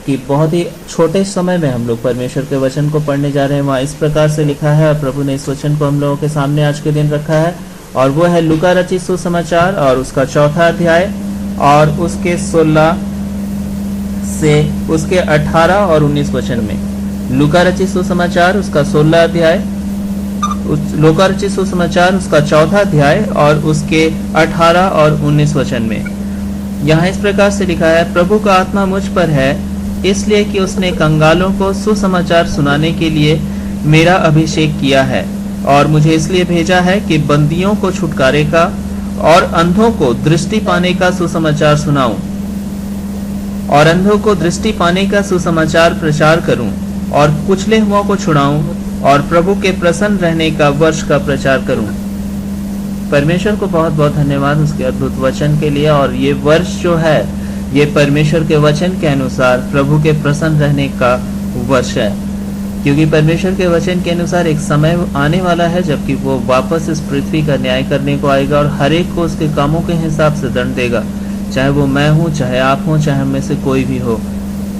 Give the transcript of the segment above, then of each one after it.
कि बहुत ही छोटे समय में हम लोग परमेश्वर के वचन को पढ़ने जा रहे हैं। वहाँ इस प्रकार से लिखा है और प्रभु ने इस वचन को हम लोगों के सामने आज के दिन रखा है, और वो है लूका रचित सुसमाचार और उसका 4था अध्याय और उसके 16 से उसके 18 और 19 वचन में। लूका रचित सुसमाचार उसका 16 अध्याय, लूका रचित सुसमाचार उसका 4था अध्याय और उसके 18 और 19 वचन में। यहाँ इस प्रकार से लिखा है, प्रभु का आत्मा मुझ पर है, इसलिए कि उसने कंगालों को सुसमाचार सुनाने के लिए मेरा अभिषेक किया है, और मुझे इसलिए भेजा है कि बंदियों को छुटकारे का और अंधों को दृष्टि पाने का सुसमाचार सुनाऊं, और अंधों को दृष्टि पाने का सुसमाचार प्रचार करूं, और कुचले हुओं को छुड़ाऊं, और प्रभु के प्रसन्न रहने का वर्ष का प्रचार करूं। परमेश्वर को बहुत बहुत धन्यवाद उसके अद्भुत वचन के लिए। और ये वर्ष जो है ये परमेश्वर के वचन के अनुसार प्रभु के प्रसन्न रहने का वर्ष है, क्योंकि परमेश्वर के वचन के अनुसार एक समय आने वाला है जबकि वो वापस इस पृथ्वी का न्याय करने को आएगा और हर एक को उसके कामों के हिसाब से दंड देगा, चाहे वो मैं हूँ, चाहे आप हो, चाहे हम में से कोई भी हो।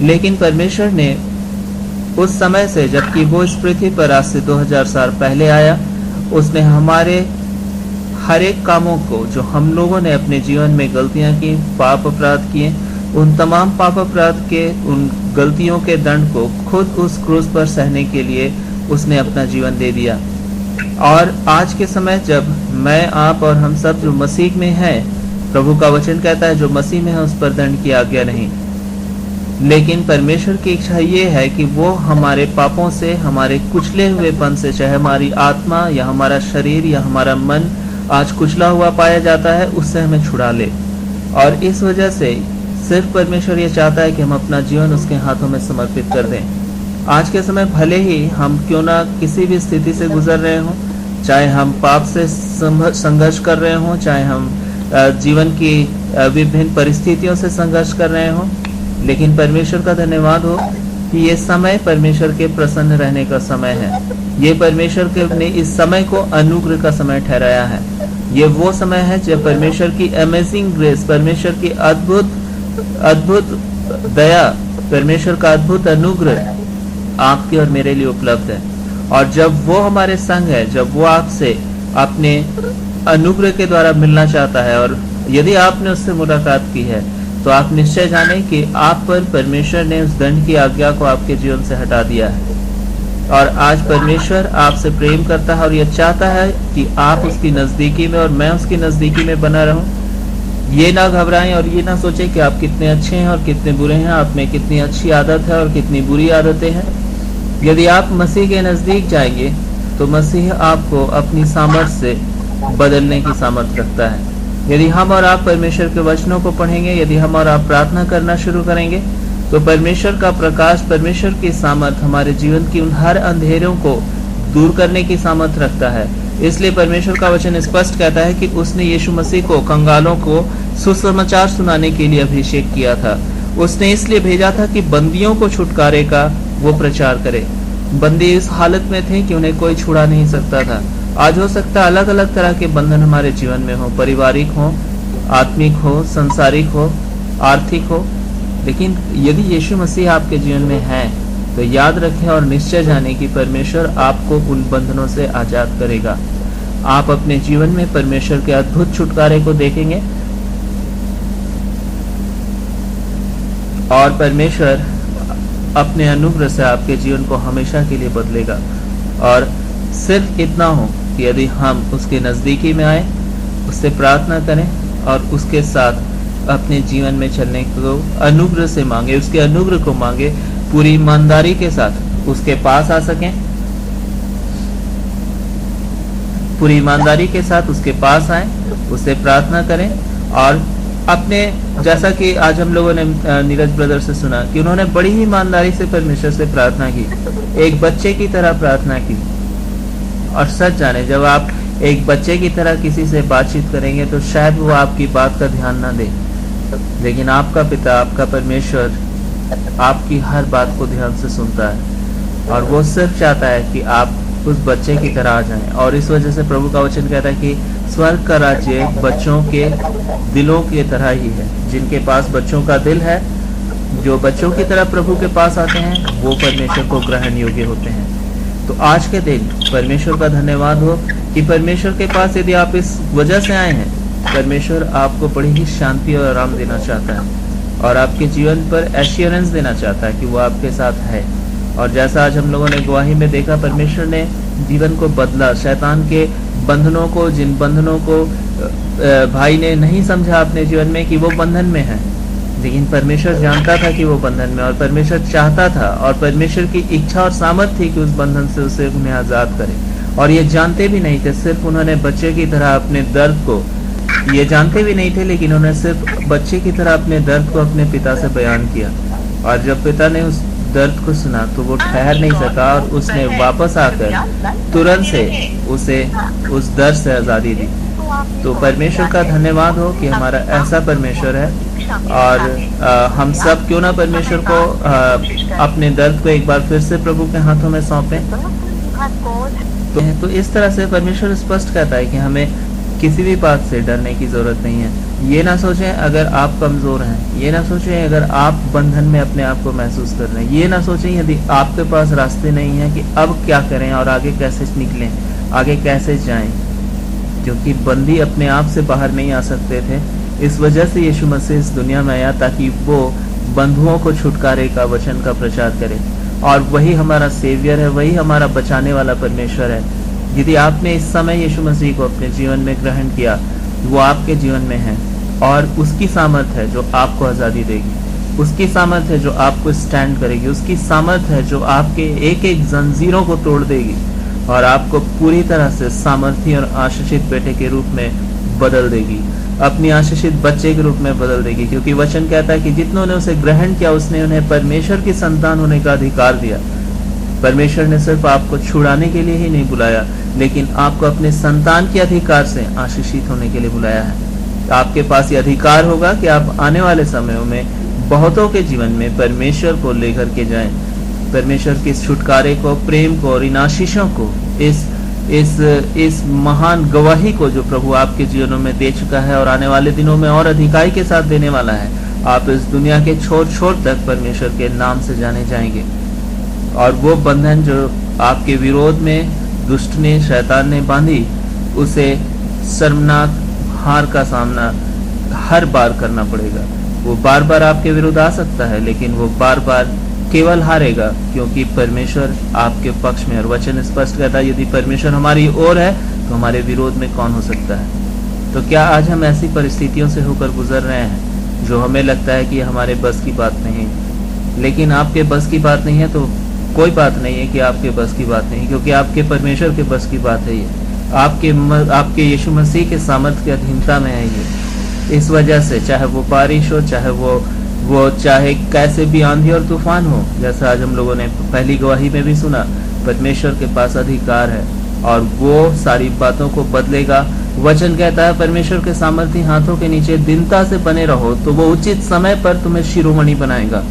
लेकिन परमेश्वर ने उस समय से, जबकि वो इस पृथ्वी पर आज से 2000 साल पहले आया, उसने हमारे हर एक कामों को जो हम लोगों ने अपने जीवन में गलतियां की, पाप अपराध किए, उन तमाम पाप अपराध के उन गलतियों के दंड को खुद उस क्रूस पर सहने के लिए उसने अपना जीवन दे दिया। और आज के समय जब मैं, आप और हम सब जो मसीह में हैं, प्रभु का वचन कहता है जो मसीह में है उस पर दंड की आज्ञा नहीं, लेकिन परमेश्वर की इच्छा ये है कि वो हमारे पापों से, हमारे कुचले हुएपन से, चाहे हमारी आत्मा या हमारा शरीर या हमारा मन आज कुचला हुआ पाया जाता है, उससे हमें छुड़ा ले। और इस वजह से सिर्फ परमेश्वर ये चाहता है कि हम अपना जीवन उसके हाथों में समर्पित कर दें। आज के समय भले ही हम क्यों ना किसी भी स्थिति से गुजर रहे हों, चाहे हम पाप से संघर्ष कर रहे हों, चाहे हम जीवन की विभिन्न परिस्थितियों से संघर्ष कर रहे हों, लेकिन परमेश्वर का धन्यवाद हो कि ये समय परमेश्वर के प्रसन्न रहने का समय है। ये परमेश्वर के ने इस समय को अनुग्रह का समय ठहराया है। ये वो समय है जब परमेश्वर की अमेजिंग ग्रेस, परमेश्वर की अद्भुत दया, परमेश्वर का अद्भुत अनुग्रह आपके और मेरे लिए उपलब्ध है। और जब वो हमारे संग है, जब वो आपसे अपने अनुग्रह के द्वारा मिलना चाहता है, और यदि आपने उससे मुलाकात की है, तो आप निश्चय जाने कि आप पर परमेश्वर ने उस दंड की आज्ञा को आपके जीवन से हटा दिया है। और आज परमेश्वर आपसे प्रेम करता है और यह चाहता है कि आप उसकी नजदीकी में और मैं उसकी नजदीकी में बना रहूं। ये ना घबराएं और ये ना सोचें कि आप कितने अच्छे हैं और कितने बुरे हैं, आप में कितनी अच्छी आदत है और कितनी बुरी आदतें हैं। यदि आप मसीह के नजदीक जाएंगे तो मसीह आपको अपनी सामर्थ्य से बदलने की सामर्थ्य रखता है। यदि हम और आप परमेश्वर के वचनों को पढ़ेंगे, यदि हम और आप प्रार्थना करना शुरू करेंगे, तो परमेश्वर का प्रकाश, परमेश्वर की सामर्थ हमारे जीवन की उन हर अंधेरों को दूर करने की सामर्थ रखता है। इसलिए परमेश्वर का वचन स्पष्ट कहता है कि उसने यीशु मसीह को कंगालों को सुसमाचार सुनाने के लिए अभिषेक किया था। उसने इसलिए भेजा था कि बंदियों को छुटकारे का वो प्रचार करे। बंदी इस हालत में थे कि उन्हें कोई छुड़ा नहीं सकता था। आज हो सकता है अलग अलग तरह के बंधन हमारे जीवन में हो, पारिवारिक हो, आत्मिक हो, संसारिक हो, आर्थिक हो, लेकिन यदि यीशु मसीह आपके जीवन में है तो याद रखें और निश्चय जाने कि परमेश्वर आपको उन बंधनों से आजाद करेगा। आप अपने जीवन में परमेश्वर के अद्भुत छुटकारे को देखेंगे और परमेश्वर अपने अनुग्रह से आपके जीवन को हमेशा के लिए बदलेगा। और सिर्फ इतना हो कि यदि हम उसके नजदीकी में आए, उससे प्रार्थना करें और उसके साथ अपने जीवन में चलने को अनुग्रह से मांगे, उसके अनुग्रह को मांगे, पूरी ईमानदारी के साथ उसके पास आ सकें, पूरी ईमानदारी के साथ उसके पास आए, उससे प्रार्थना करें। और अपने, जैसा कि आज हम लोगों ने नीरज ब्रदर से सुना कि उन्होंने बड़ी ही ईमानदारी से परमेश्वर से प्रार्थना की, एक बच्चे की तरह प्रार्थना की। और सच जाने, जब आप एक बच्चे की तरह किसी से बातचीत करेंगे तो शायद वो आपकी बात का ध्यान ना दे, लेकिन आपका पिता, आपका परमेश्वर आपकी हर बात को ध्यान से सुनता है और वो सिर्फ चाहता है कि आप उस बच्चे की तरह आ जाएं। और इस वजह से प्रभु का वचन कहता है कि स्वर्ग का राज्य बच्चों के दिलों की तरह ही है। जिनके पास बच्चों का दिल है जो बच्चों की तरह प्रभु के पास आते हैं वो परमेश्वर को ग्रहण योग्य होते हैं। तो आज के दिन परमेश्वर का धन्यवाद हो कि परमेश्वर के पास यदि आप इस वजह से आए हैं, परमेश्वर आपको बड़ी ही शांति और आराम देना चाहता है और आपके जीवन पर एश्योरेंस देना चाहता है कि वो आपके साथ है। और जैसा आज हम लोगों ने गवाही में देखा, परमेश्वर ने जीवन को बदला। शैतान के बंधनों को, जिन बंधनों को भाई ने नहीं समझा अपने जीवन में कि वो बंधन में है, लेकिन परमेश्वर जानता था कि वो बंधन में, और परमेश्वर चाहता था और परमेश्वर की इच्छा और सामर्थ थी कि उस बंधन से उसे उन्हें आजाद करे। और ये जानते भी नहीं थे, सिर्फ उन्होंने बच्चे की तरह अपने दर्द को, ये जानते भी नहीं थे, लेकिन उन्होंने सिर्फ बच्चे की तरह अपने दर्द को अपने पिता से बयान किया। और जब पिता ने उस दर्द को सुना तो वो ठहर नहीं सका और उसने वापस आकर तुरंत से उसे उस दर्द से आजादी दी। तो परमेश्वर का धन्यवाद हो कि हमारा ऐसा परमेश्वर है। और हम सब क्यों ना परमेश्वर को अपने दर्द को एक बार फिर से प्रभु के हाथों में सौंपें। तो इस तरह से परमेश्वर स्पष्ट कहता है कि हमें किसी भी बात से डरने की जरूरत नहीं है। ये ना सोचें अगर आप कमजोर हैं, ये ना सोचें अगर आप बंधन में अपने आप को महसूस कर रहे हैं, ये ना सोचें यदि आपके पास रास्ते नहीं है कि अब क्या करें और आगे कैसे निकलें, आगे कैसे जाएं, क्योंकि बंदी अपने आप से बाहर नहीं आ सकते थे। इस वजह से यीशु मसीह इस दुनिया में आया ताकि वो बंधुओं को छुटकारे का वचन का प्रचार करे, और वही हमारा सेवियर है, वही हमारा बचाने वाला परमेश्वर है। यदि आपने इस समय यीशु मसीह को अपने जीवन में ग्रहण किया, वो आपके जीवन में है और उसकी सामर्थ है जो आपको आज़ादी देगी, उसकी सामर्थ है जो आपको स्टैंड करेगी, उसकी सामर्थ है जो आपके एक एक जंजीरों को तोड़ देगी और आपको पूरी तरह से सामर्थी और आशीषित बेटे के रूप में बदल देगी, अपनी आशीषित बच्चे के रूप में बदल देगी। क्योंकि वचन कहता है कि जितनों ने उसे ग्रहण किया उसने उन्हें परमेश्वर की संतान होने का अधिकार दिया। परमेश्वर ने सिर्फ आपको छुड़ाने के लिए ही नहीं बुलाया, लेकिन आपको अपने संतान के अधिकार से आशीषित होने के लिए बुलाया है। आपके पास ये अधिकार होगा कि आप आने वाले समयों में बहुतों के जीवन में परमेश्वर को लेकर के जाएं, परमेश्वर के छुटकारे को, प्रेम को और इन आशीषों को, इस महान गवाही को जो प्रभु आपके जीवनों में दे चुका है और आने वाले दिनों में और अधिकाई के साथ देने वाला है। आप इस दुनिया के छोर छोर तक परमेश्वर के नाम से जाने जाएंगे और वो बंधन जो आपके विरोध में दुष्ट ने, शैतान ने बांधी, उसे शर्मनाक हार का सामना हर बार करना पड़ेगा। वो बार बार आपके विरुद्ध आ सकता है, लेकिन वो बार बार केवल हारेगा क्योंकि परमेश्वर आपके पक्ष में। और वचन स्पष्ट कहता है यदि परमेश्वर हमारी ओर है तो हमारे विरोध में कौन हो सकता है। तो क्या आज हम ऐसी परिस्थितियों से होकर गुजर रहे हैं जो हमें लगता है कि हमारे बस की बात नहीं, लेकिन आपके बस की बात नहीं है तो कोई बात नहीं है कि आपके बस की बात नहीं, क्योंकि आपके परमेश्वर के बस की बात है। ये आपके यीशु मसीह के सामर्थ्य की अधीनता में है ये। इस वजह से चाहे वो बारिश हो, चाहे कैसे भी आंधी और तूफान हो, जैसा आज हम लोगों ने पहली गवाही में भी सुना, परमेश्वर के पास अधिकार है और वो सारी बातों को बदलेगा। वचन कहता है परमेश्वर के सामर्थी हाथों के नीचे दीनता से बने रहो तो वो उचित समय पर तुम्हें शिरोमणि बनाएगा।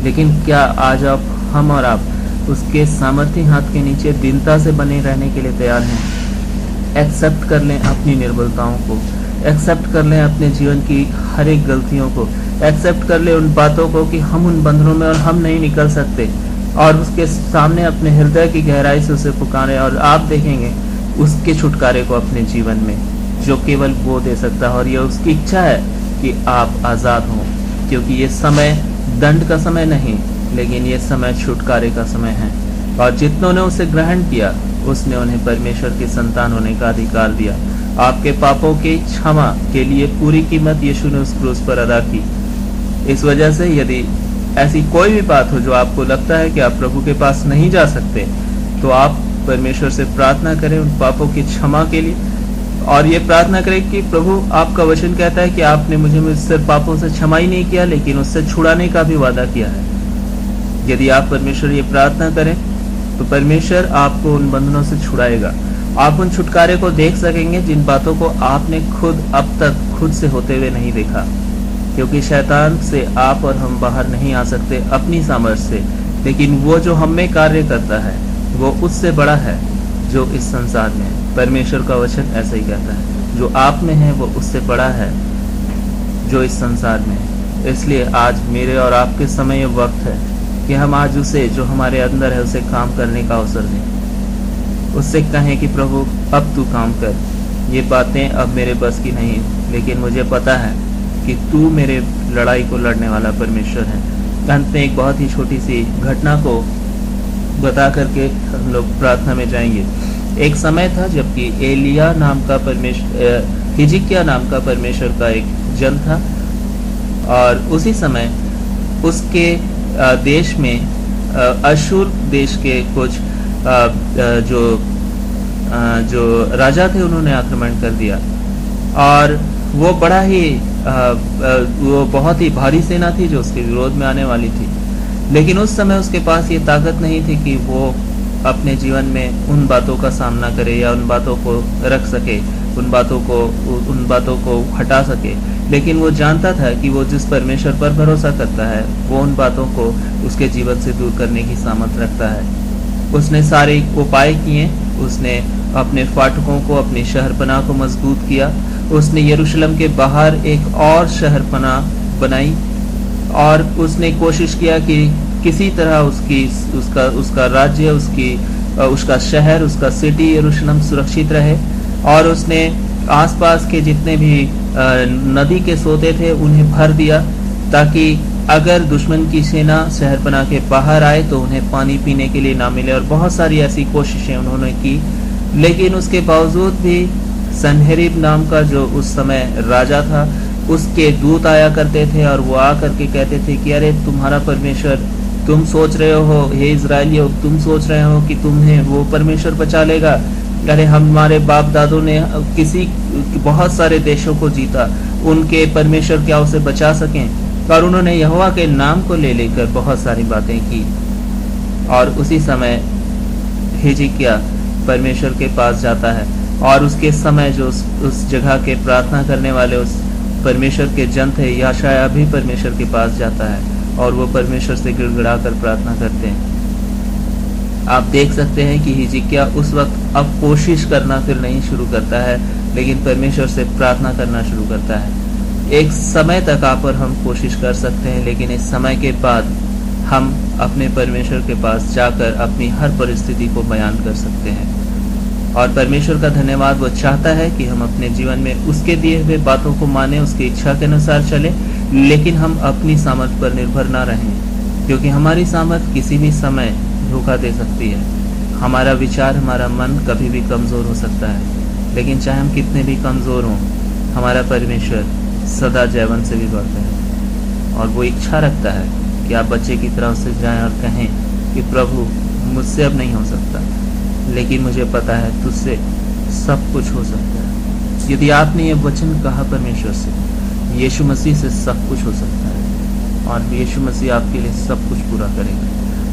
लेकिन क्या आज हम और आप उसके सामर्थी हाथ के नीचे दीनता से बने रहने के लिए तैयार हैं? एक्सेप्ट कर लें अपनी निर्बलताओं को, एक्सेप्ट कर लें अपने जीवन की हर एक गलतियों को, एक्सेप्ट कर लें उन बातों को कि हम उन बंधनों में और हम नहीं निकल सकते, और उसके सामने अपने हृदय की गहराई से उसे पुकारें। और आप देखेंगे उसके छुटकारे को अपने जीवन में जो केवल वो दे सकता है। और ये उसकी इच्छा है कि आप आज़ाद हों, क्योंकि ये समय दंड का समय नहीं, लेकिन ये समय छुटकारे का समय है। और जितनों ने उसे ग्रहण किया उसने उन्हें परमेश्वर की संतान होने का अधिकार दिया। आपके पापों की क्षमा के लिए पूरी कीमत यीशु ने उस क्रूस पर अदा की। इस वजह से यदि ऐसी कोई भी बात हो जो आपको लगता है कि आप प्रभु के पास नहीं जा सकते, तो आप परमेश्वर से प्रार्थना करें उन पापों की क्षमा के लिए, और ये प्रार्थना करें कि प्रभु आपका वचन कहता है कि आपने मुझसे पापों से क्षमा ही नहीं किया, लेकिन उससे छुड़ाने का भी वादा किया है। यदि आप परमेश्वर ये प्रार्थना करें तो परमेश्वर आपको उन बंधनों से छुड़ाएगा। आप उन छुटकारे को देख सकेंगे जिन बातों को आपने खुद अब तक खुद से होते हुए नहीं देखा, क्योंकि शैतान से आप और हम बाहर नहीं आ सकते अपनी सामर्थ्य से, लेकिन वो जो हम में कार्य करता है वो उससे बड़ा है जो इस संसार में है। परमेश्वर का वचन ऐसा ही कहता है, जो आप में है वो उससे बड़ा है जो इस संसार में है। इसलिए आज मेरे और आपके समय ये वक्त है कि हम आज उसे जो हमारे अंदर है उसे काम करने का अवसर दें। उससे कहें कि प्रभु अब तू काम कर, ये बातें अब मेरे बस की नहीं, लेकिन मुझे पता है कि तू मेरे लड़ाई को लड़ने वाला परमेश्वर है। अंत में एक बहुत ही छोटी सी घटना को बता करके हम लोग प्रार्थना में जाएंगे। एक समय था जबकि एलिया नाम का हिजकिय्याह नाम का परमेश्वर का एक जन था, और उसी समय उसके देश में अशूर देश के कुछ जो राजा थे उन्होंने आक्रमण कर दिया, और वो बड़ा ही वो बहुत ही भारी सेना थी जो उसके विरोध में आने वाली थी। लेकिन उस समय उसके पास ये ताकत नहीं थी कि वो अपने जीवन में उन बातों का सामना करे या उन बातों को रख सके, उन बातों को हटा सके। लेकिन वो जानता था कि वो जिस परमेश्वर पर भरोसा करता है वो उन बातों को उसके जीवन से दूर करने की सामर्थ रखता है। उसने सारे उपाय किए, उसने अपने फाटकों को, अपनी शहरपनाह को मजबूत किया। उसने यरूशलेम के बाहर एक और शहरपनाह बनाई, और उसने कोशिश किया कि किसी तरह उसका राज्य, उसका शहर, उसका सिटी यरूशलेम सुरक्षित रहे। और उसने आसपास के जितने भी नदी के सोते थे उन्हें भर दिया, ताकि अगर दुश्मन की सेना शहरपनाह के बाहर आए तो उन्हें पानी पीने के लिए ना मिले। और बहुत सारी ऐसी कोशिशें उन्होंने की, लेकिन उसके बावजूद भी सन्हेरीब नाम का जो उस समय राजा था, उसके दूत आया करते थे और वो आ करके कहते थे कि अरे तुम्हारा परमेश्वर, तुम सोच रहे हो हे इजराइलियों, तुम सोच रहे हो कि तुम्हें वो परमेश्वर बचा लेगा। अरे हमारे बाप दादों ने बहुत सारे देशों को जीता, उनके परमेश्वर क्या उसे बचा सकें? और उन्होंने यहोवा के नाम को ले लेकर बहुत सारी बातें की। और उसी समय हिजकिय्याह परमेश्वर के पास जाता है, और उसके समय जो उस जगह के प्रार्थना करने वाले उस परमेश्वर के जन थे, यशायाह भी परमेश्वर के पास जाता है और वो परमेश्वर से गिड़गिड़ा कर प्रार्थना करते हैं। आप देख सकते हैं कि हिजकिय्याह उस वक्त अब कोशिश करना फिर नहीं शुरू करता है, लेकिन परमेश्वर से प्रार्थना करना शुरू करता है। एक समय तक आप और हम कोशिश कर सकते हैं, लेकिन इस समय के बाद हम अपने परमेश्वर के पास जाकर अपनी हर परिस्थिति को बयान कर सकते हैं। और परमेश्वर का धन्यवाद, वो चाहता है कि हम अपने जीवन में उसके दिए हुए बातों को माने, उसकी इच्छा के अनुसार चले, लेकिन हम अपनी सामर्थ पर निर्भर ना रहें, क्योंकि हमारी सामर्थ किसी भी समय धोखा दे सकती है। हमारा विचार, हमारा मन कभी भी कमजोर हो सकता है, लेकिन चाहे हम कितने भी कमजोर हों, हमारा परमेश्वर सदा जयवंत से भी बढ़ता है। और वो इच्छा रखता है कि आप बच्चे की तरह उससे जाएं और कहें कि प्रभु मुझसे अब नहीं हो सकता, लेकिन मुझे पता है तुझसे सब कुछ हो सकता है। यदि आपने ये वचन कहा परमेश्वर से, यीशु मसीह से सब कुछ हो सकता है, और यीशु मसीह आपके लिए सब कुछ पूरा करेगा,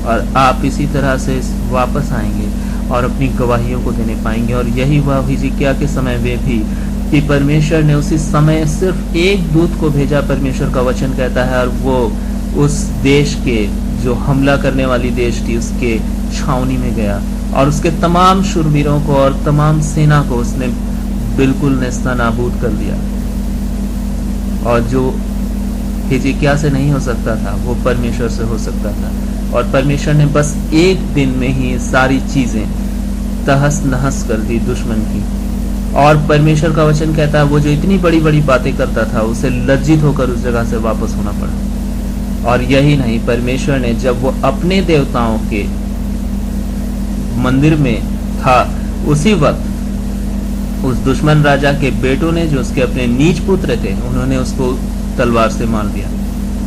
और आप इसी तरह से वापस आएंगे और अपनी गवाहियों को देने पाएंगे। और यही हुआ हिजकिय्याह के समय में भी, कि परमेश्वर ने उसी समय सिर्फ एक दूत को भेजा, परमेश्वर का वचन कहता है, और वो उस देश के जो हमला करने वाली देश थी उसके छावनी में गया, और उसके तमाम शूरवीरों को और तमाम सेना को उसने बिल्कुल नेस्तनाबूद कर दिया। और जो हिजकिय्याह से नहीं हो सकता था वो परमेश्वर से हो सकता था, और परमेश्वर ने बस एक दिन में ही सारी चीजें तहस नहस कर दी दुश्मन की। और परमेश्वर का वचन कहता है वो जो इतनी बड़ी बड़ी बातें करता था उसे लज्जित होकर उस जगह से वापस होना पड़ा। और यही नहीं, परमेश्वर ने जब वो अपने देवताओं के मंदिर में था, उसी वक्त उस दुश्मन राजा के बेटों ने, जो उसके अपने नीच पुत्र थे, उन्होंने उसको तलवार से मार दिया।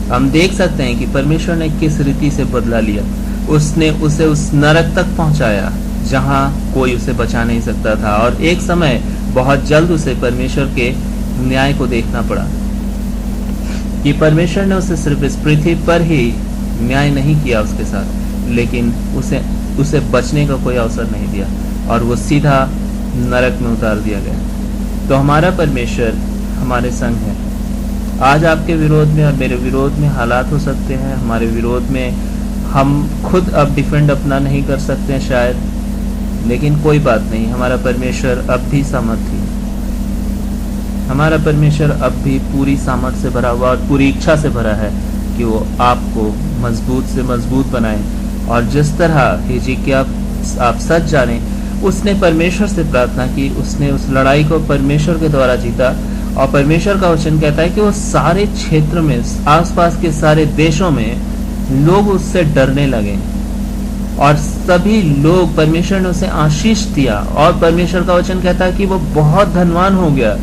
हम देख सकते हैं कि परमेश्वर ने किस रीति से बदला लिया। उसने उसे उस नरक तक पहुंचाया जहां कोई उसे बचा नहीं सकता था, और एक समय बहुत जल्द उसे परमेश्वर के न्याय को देखना पड़ा कि परमेश्वर ने उसे सिर्फ इस पृथ्वी पर ही न्याय नहीं किया उसके साथ, लेकिन उसे बचने का कोई अवसर नहीं दिया, और वो सीधा नरक में उतार दिया गया। तो हमारा परमेश्वर हमारे संग है। आज आपके विरोध में और मेरे विरोध में हालात हो सकते हैं, हमारे विरोध में हम खुद अब डिफेंड अपना नहीं कर सकते हैं शायद, लेकिन कोई बात नहीं, हमारा परमेश्वर अब भी सामर्थी है। हमारा परमेश्वर अब भी पूरी सामर्थ्य से भरा हुआ और पूरी इच्छा से भरा है कि वो आपको मजबूत से मजबूत बनाए। और जिस तरह हिजकिय्याह आप सच जाने, उसने परमेश्वर से प्रार्थना की, उसने उस लड़ाई को परमेश्वर के द्वारा जीता। और परमेश्वर का वचन कहता है कि वो सारे क्षेत्र में, आसपास के सारे देशों में लोग उससे डरने लगे और सभी लोग, परमेश्वर ने उसे आशीष दिया। और परमेश्वर का वचन कहता है कि वो बहुत धनवान हो गया,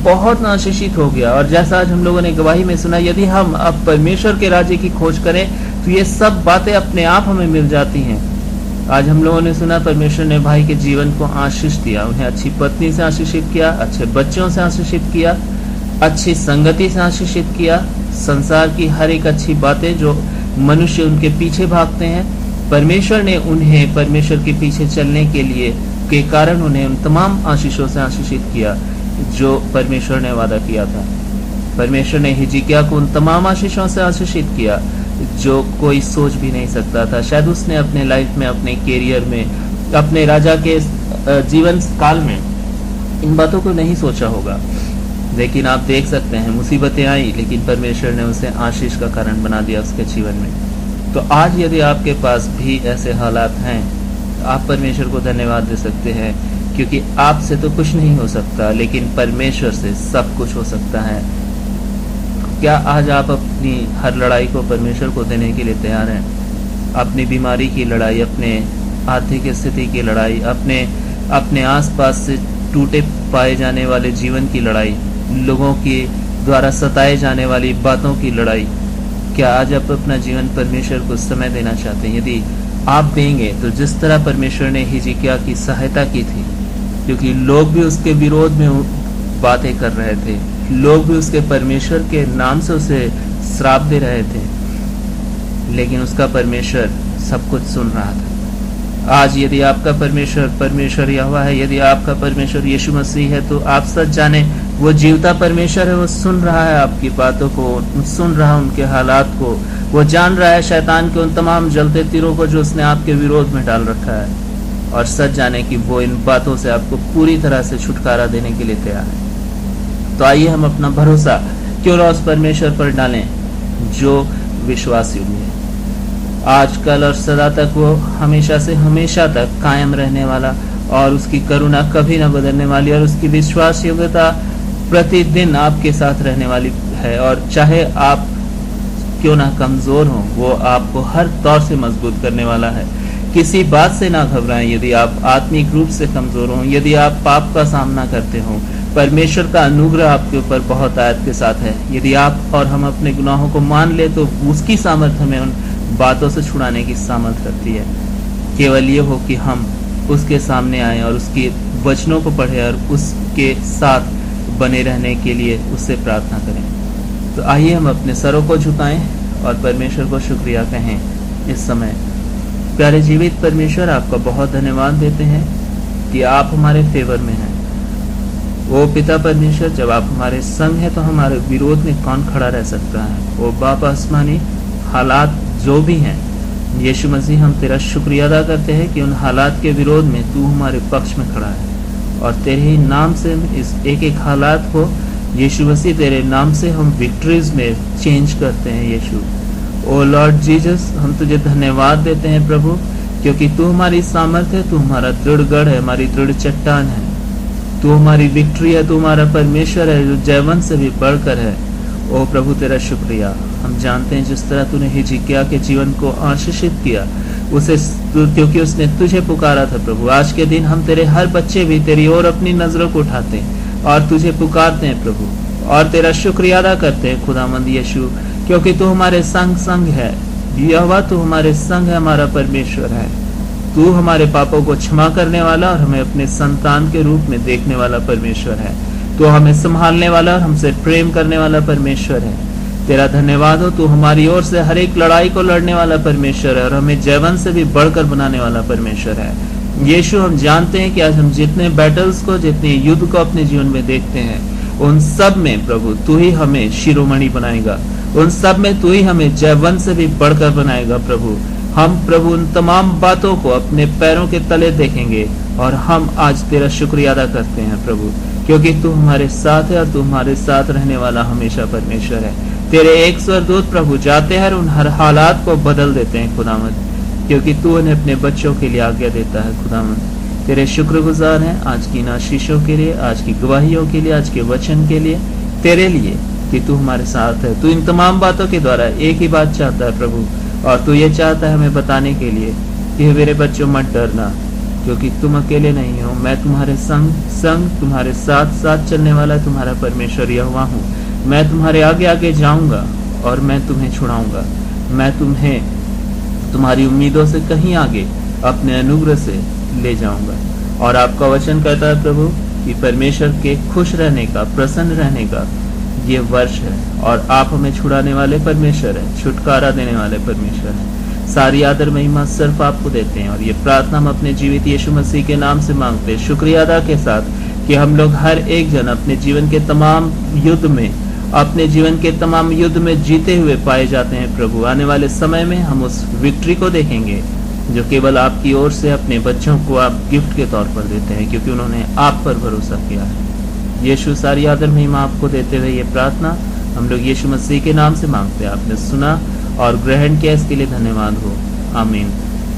बहुत आशीषित हो गया। और जैसा आज हम लोगों ने गवाही में सुना, यदि हम अब परमेश्वर के राज्य की खोज करें तो ये सब बातें अपने आप हमें मिल जाती हैं। आज हम लोगों ने सुना परमेश्वर ने भाई के जीवन को आशीष दिया, उन्हें अच्छी पत्नी से आशीषित किया, अच्छे बच्चों से आशीषित किया, अच्छी संगति से आशीषित किया, संसार की हर एक अच्छी बातें जो मनुष्य उनके पीछे भागते हैं, परमेश्वर ने उन्हें परमेश्वर के पीछे चलने के कारण उन्हें उन तमाम आशीषों से आशीषित किया जो परमेश्वर ने वादा किया था। परमेश्वर ने हिजकिय्याह को उन तमाम आशीषों से आशीषित किया जो कोई सोच भी नहीं सकता था। शायद उसने अपने लाइफ में, अपने कैरियर में, अपने राजा के जीवन काल में इन बातों को नहीं सोचा होगा। लेकिन आप देख सकते हैं, मुसीबतें आई लेकिन परमेश्वर ने उसे आशीष का कारण बना दिया उसके जीवन में। तो आज यदि आपके पास भी ऐसे हालात हैं तो आप परमेश्वर को धन्यवाद दे सकते हैं, क्योंकि आपसे तो कुछ नहीं हो सकता लेकिन परमेश्वर से सब कुछ हो सकता है। क्या आज आप अपनी हर लड़ाई को परमेश्वर को देने के लिए तैयार हैं? अपनी बीमारी की लड़ाई, अपने आर्थिक स्थिति की लड़ाई, अपने आसपास से टूटे पाए जाने वाले जीवन की लड़ाई, लोगों के द्वारा सताए जाने वाली बातों की लड़ाई, क्या आज आप अपना जीवन परमेश्वर को समय देना चाहते हैं? यदि आप देंगे तो जिस तरह परमेश्वर ने हिजकिय्याह की सहायता की थी, क्योंकि लोग भी उसके विरोध में बातें कर रहे थे, लोग भी उसके परमेश्वर के नाम से उसे श्राप दे रहे थे, लेकिन उसका परमेश्वर सब कुछ सुन रहा था। आज यदि आपका परमेश्वर यहोवा है, यदि आपका परमेश्वर यीशु मसीह है, तो आप सच जाने वो जीवता परमेश्वर है। वो सुन रहा है आपकी बातों को, सुन रहा है उनके हालात को, वो जान रहा है शैतान के उन तमाम जलते तीरों को जो उसने आपके विरोध में डाल रखा है। और सच जाने कि वो इन बातों से आपको पूरी तरह से छुटकारा देने के लिए तैयार है। तो आइए हम अपना भरोसा क्यों ना उस परमेश्वर पर डालें जो विश्वास योग्य है। आज, कल और सदा तक वो हमेशा से हमेशा तक कायम रहने वाला, और उसकी करुणा कभी न बदलने वाली, और उसकी विश्वास योग्यता प्रतिदिन आपके साथ रहने वाली है। और चाहे आप क्यों ना कमजोर हों, वो आपको हर तौर से मजबूत करने वाला है। किसी बात से ना घबराएं। यदि आप आत्मिक रूप से कमजोर हों, यदि आप पाप का सामना करते हों, परमेश्वर का अनुग्रह आपके ऊपर बहुत आयत के साथ है। यदि आप और हम अपने गुनाहों को मान ले तो उसकी सामर्थ्य हमें उन बातों से छुड़ाने की सामर्थ्य रखती है। केवल ये हो कि हम उसके सामने आए और उसके वचनों को पढ़े और उसके साथ बने रहने के लिए उससे प्रार्थना करें। तो आइए हम अपने सरों को झुकाएं और परमेश्वर को शुक्रिया कहें इस समय। प्यारे जीवित परमेश्वर, आपका बहुत धन्यवाद देते हैं कि आप हमारे फेवर में हैं। वो पिता परमेश्वर, जब आप हमारे संग हैं तो हमारे विरोध में कौन खड़ा रह सकता है? वो बाप आसमानी, हालात जो भी हैं, यीशु मसीह हम तेरा शुक्रिया अदा करते हैं कि उन हालात के विरोध में तू हमारे पक्ष में खड़ा है। और तेरे ही नाम से इस एक एक हालात को यीशु मसीह, तेरे नाम से हम विक्ट्रीज में चेंज करते हैं। यीशु, ओ लॉर्ड जीसस, हम तुझे धन्यवाद देते हैं प्रभु, क्योंकि तू हमारी सामर्थ्य है, तू हमारा दृढ़ गढ़ है, हमारी दृढ़ चट्टान है, तू हमारी विक्ट्री है, तू हमारा परमेश्वर है जो जयवंत से भी बढ़कर है। ओ प्रभु, तेरा शुक्रिया। हम जानते हैं जिस तरह तूने हिजकिय्याह के जीवन को आशीषित किया, उसे क्योंकि उसने तुझे पुकारा था प्रभु। आज के दिन हम तेरे हर बच्चे भी तेरी ओर अपनी नजरों को उठाते हैं और तुझे पुकारते हैं प्रभु, और तेरा शुक्रिया अदा करते हैं खुदामंद यीशु, क्योंकि तू हमारे संग है। यहोवा, तू हमारे संग है, हमारा परमेश्वर है। तू हमारे पापों को क्षमा करने वाला और हमें अपने संतान के रूप में देखने वाला परमेश्वर है। तू हमें संभालने वाला और हमसे प्रेम करने वाला परमेश्वर है। तेरा धन्यवाद हो, तू हमारी ओर से हर एक लड़ाई को लड़ने वाला परमेश्वर है और हमें जयवंत से भी बढ़कर बनाने वाला परमेश्वर है। यीशु, हम जानते हैं कि आज हम जितने बैटल्स को, जितने युद्ध को अपने जीवन में देखते हैं, उन सब में प्रभु तू ही हमें शिरोमणि बनाएगा, उन सब में तू ही हमें जयवंत से भी बढ़कर बनाएगा प्रभु। हम प्रभु उन तमाम बातों को अपने पैरों के तले देखेंगे और हम आज तेरा शुक्रिया अदा करते हैं प्रभु, क्योंकि तू हमारे साथ है और तू हमारे साथ रहने वाला हमेशा परमेश्वर है। तेरे एक स्वर्गदूत प्रभु जाते हैं और उन हर हालात को बदल देते हैं खुदावंद, क्योंकि तू उन्हें अपने बच्चों के लिए आज्ञा देता है खुदावंद। तेरे शुक्रगुजार हैं आज की इन आशीषों के लिए, आज की गवाहियों के लिए, आज के वचन के लिए, तेरे लिए कि तू हमारे साथ है। तू इन तमाम बातों के द्वारा एक ही बात चाहता है प्रभु, और तू ये चाहता है हमें बताने के लिए कि मेरे बच्चों मत डरना, क्योंकि तुम अकेले नहीं हो। मैं तुम्हारे संग संग तुम्हारे साथ साथ चलने वाला तुम्हारा परमेश्वर यहोवा हूँ। मैं तुम्हारे आगे आगे जाऊंगा और मैं तुम्हें छुड़ाऊंगा। मैं तुम्हें तुम्हारी उम्मीदों से कहीं आगे अपने अनुग्रह से ले जाऊंगा। और आपका वचन कहता है प्रभु कि परमेश्वर के खुश रहने का, प्रसन्न रहने का ये वर्ष है, और आप हमें छुड़ाने वाले परमेश्वर है, छुटकारा देने वाले परमेश्वर है। सारी आदर महिमा सिर्फ आपको देते हैं, और ये प्रार्थना हम अपने जीवित यीशु मसीह के नाम से मांगते हैं, शुक्रिया अदा के साथ कि हम लोग हर एक जन अपने जीवन के तमाम युद्ध में, अपने जीवन के तमाम युद्ध में जीते हुए पाए जाते हैं प्रभु। आने वाले समय में हम उस विक्ट्री को देखेंगे जो केवल आपकी ओर से अपने बच्चों को आप गिफ्ट के तौर पर देते हैं, क्योंकि उन्होंने आप पर भरोसा किया है। यीशु सारी आदर महिमा आपको देते हुए ये प्रार्थना हम लोग यीशु मसीह के नाम से मांगते हैं। आपने सुना और ग्रहण किया, इसके लिए धन्यवाद हो, आमीन।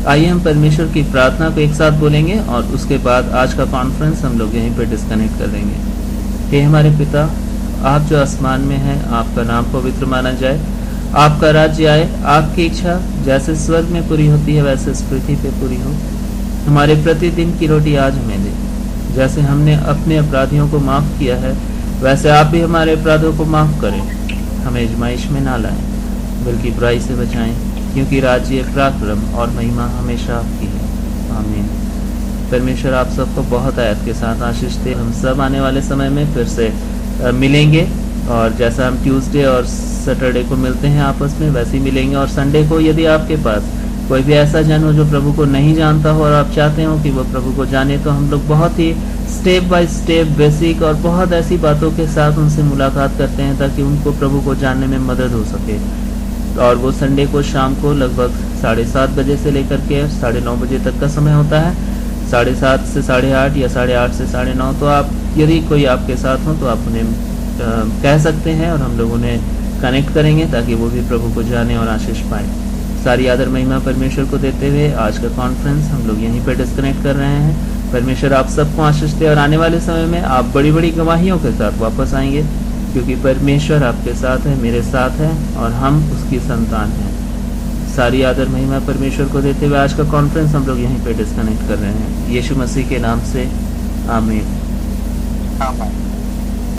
आइए हम परमेश्वर की प्रार्थना को एक साथ बोलेंगे और उसके बाद आज का कॉन्फ्रेंस हम लोग यहीं पर डिस्कनेक्ट कर देंगे। हे हमारे पिता, आप जो आसमान में हैं, आपका नाम पवित्र माना जाए, आपका राज्य आए, आपकी इच्छा जैसे स्वर्ग में पूरी होती है वैसे इस पृथ्वी पे पूरी हो। हमारे प्रतिदिन की रोटी आज हमें दे, जैसे हमने अपने अपराधियों को माफ किया है वैसे आप भी हमारे अपराधों को माफ करें। हमें आजमाइश में ना लाएं, बल्कि बुराई से बचाएं, क्योंकि राज्य, पराक्रम और महिमा हमेशा आपकी है, आमीन। परमेश्वर आप सबको बहुत आयत के साथ आशीष दे। हम सब आने वाले समय में फिर से मिलेंगे, और जैसा हम ट्यूसडे और सैटरडे को मिलते हैं आपस में, वैसे ही मिलेंगे। और संडे को यदि आपके पास कोई भी ऐसा जन हो जो प्रभु को नहीं जानता हो और आप चाहते हो कि वो प्रभु को जाने, तो हम लोग बहुत ही स्टेप बाय स्टेप बेसिक और बहुत ऐसी बातों के साथ उनसे मुलाकात करते हैं ताकि उनको प्रभु को जानने में मदद हो सके। और वो संडे को शाम को लगभग 7:30 बजे से लेकर के 9:30 बजे तक का समय होता है, 7:30 से 8:30 या 8:30 से 9:30। तो आप यदि कोई आपके साथ हो तो आप उन्हें कह सकते हैं और हम लोग उन्हें कनेक्ट करेंगे ताकि वो भी प्रभु को जाने और आशीष पाए। सारी आदर महिमा परमेश्वर को देते हुए आज का कॉन्फ्रेंस हम लोग यहीं पर डिस्कनेक्ट कर रहे हैं। परमेश्वर आप सबको आशीष दे, और आने वाले समय में आप बड़ी बड़ी गवाहियों के साथ वापस आएंगे, क्योंकि परमेश्वर आपके साथ है, मेरे साथ है, और हम उसकी संतान हैं। सारी आदर महिमा परमेश्वर को देते हुए आज का कॉन्फ्रेंस हम लोग यहीं पे डिस्कनेक्ट कर रहे हैं, यीशु मसीह के नाम से, आमीन।